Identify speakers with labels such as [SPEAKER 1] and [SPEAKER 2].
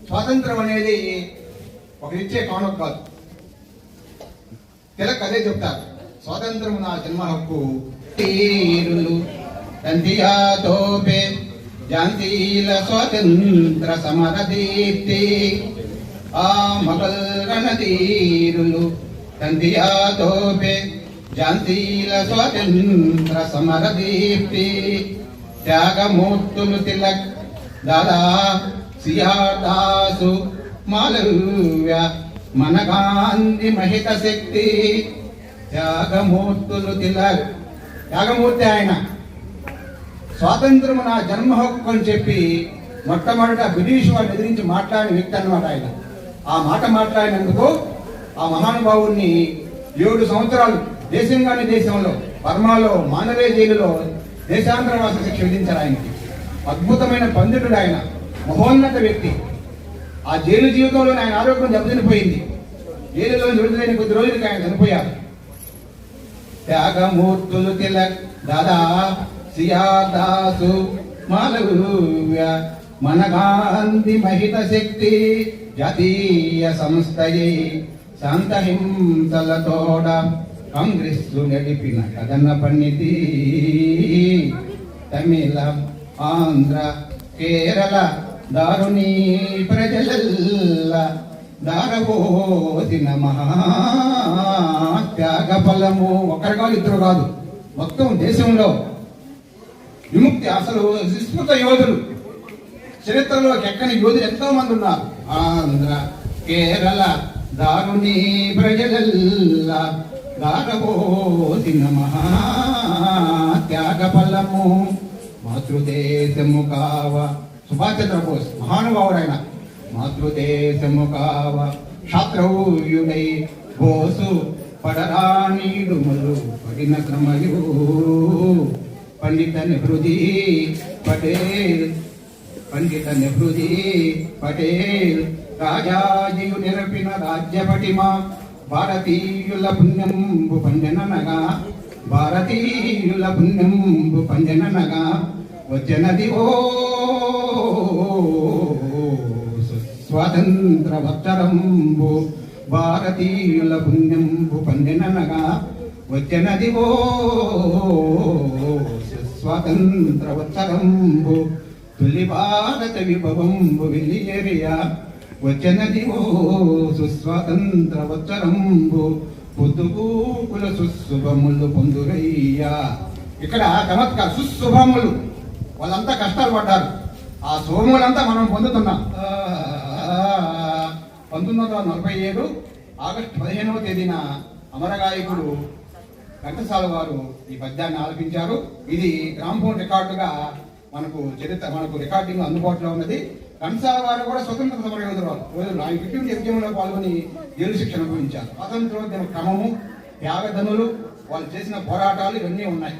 [SPEAKER 1] స్వాతంత్రం అనేది ఒకరిచ్చే కానుక కాదు. తిలక్ అదే చెప్తారు, స్వాతంత్రం నా జన్మ హక్కు. తీరులు తందియాతోపే జాంతీల స్వాతంత్ర సమర దీప్తి, ఆ మగల్ రణధీరులు తందియాతోపే జాంతీల స్వాతంత్ర సమర దీప్తి, త్యాగమూర్తులు తిలక్, దాదా, సియాదాసు, మాలవ్య, మన గాంధీ మహిత శక్తి. త్యాగమూర్తులు తిలక్, త్యాగమూర్తి ఆయన. స్వాతంత్రము నా జన్మ హక్కు అని చెప్పి మొట్టమొదట బ్రిటిష్ వారిని ఎదిరించి మాట్లాడిన వ్యక్తి అన్నమాట ఆయన. ఆ మాట మాట్లాడినందుకు ఆ మహానుభావుడిని 7 సంవత్సరాలు దేశంగానే దేశంలో బర్మాలో మానవే జైలులో దేశాంతరవాస శిక్ష విధించారు ఆయనకి. అద్భుతమైన పండితుడు ఆయన, మహోన్నత వ్యక్తి. ఆ జైలు జీవితంలో ఆయన ఆరోగ్యం దెబ్బతినిపోయింది. జైలులో విడుదలైన కొద్ది రోజులకి ఆయన చనిపోయారు. త్యాగమూర్తులు తిలక్, దాదా, సియాదాసు, మాలవ్య, మన గాంధీ మహిత శక్తి. జాతీయ సంస్థయే శాంతహింసలతోడ కాంగ్రెస్ నడిపిన కథన పన్నితి. తమిళ, ఆంధ్ర, కేరళ దారుణీ ప్రజలల్ల దారబోసిన మహాత్యాగ ఫలము. ఒకరు కాదు, ఇద్దరు కాదు, మొత్తం దేశంలో విముక్తి. అసలు విస్మృత యోధులు, చరిత్రలో ఎక్కని యోధులు ఎంతో మంది ఉన్నారు. ఆంధ్ర, కేరళ దారుణీ ప్రజలల్ల దారబోసిన మహాత్యాగ ఫలము. మాతృదేశము కావ, సుభాష్ చంద్రబోస్ మహానుభావుడైన. మాతృదేశము కావ శాస్త్రౌయుడై బోసు పడరానీడుమలు పడిన క్రమయు. పండిత నెహ్రూజీ పటేల్, పండిత నెహ్రూజీ పటేల్ రాజాజియు నిరపిన రాజ్య పటిమ. భారతీయుల పుణ్యంబు పంజననగా, భారతీయుల పుణ్యంబు పంజననగా వచ్చనదివో స్వాతంత్ర వత్సరంబు. భారతీయుల పుణ్యంబు పంజననగా వచ్చనదివో స్వాతంత్ర వత్సరంబు. తొలి భారత విభవంబు వెలియేరియా వచ్చనదివో సుస్వాతంత్ర వత్సరంబు. పొద్దుగూకుల సుశుభములు పొందురయ్యా. ఇక్కడ చమత్కారం, సుశుభములు. వాళ్ళంతా కష్టాలు పడ్డారు, ఆ శుభములంతా మనం పొందుతున్నాం. 1947 ఆగస్టు 15వ తేదీన అమరగాయకుడు ఘంటసాల వారు ఈ పద్యాన్ని ఆలపించారు. ఇది గ్రామ్ఫోన్ రికార్డుగా మనకు రికార్డింగ్ అందుబాటులో ఉన్నది. ఘంటసాల వారు కూడా స్వతంత్ర సమర యోధులు. ఆయన బ్రిటిష్ ఉద్యమంలో పాల్గొని జైలు శిక్షణ అనుభవించారు. స్వాతంత్రోద్యమ క్రమము, త్యాగధనులు, వాళ్ళు చేసిన పోరాటాలు ఇవన్నీ ఉన్నాయి.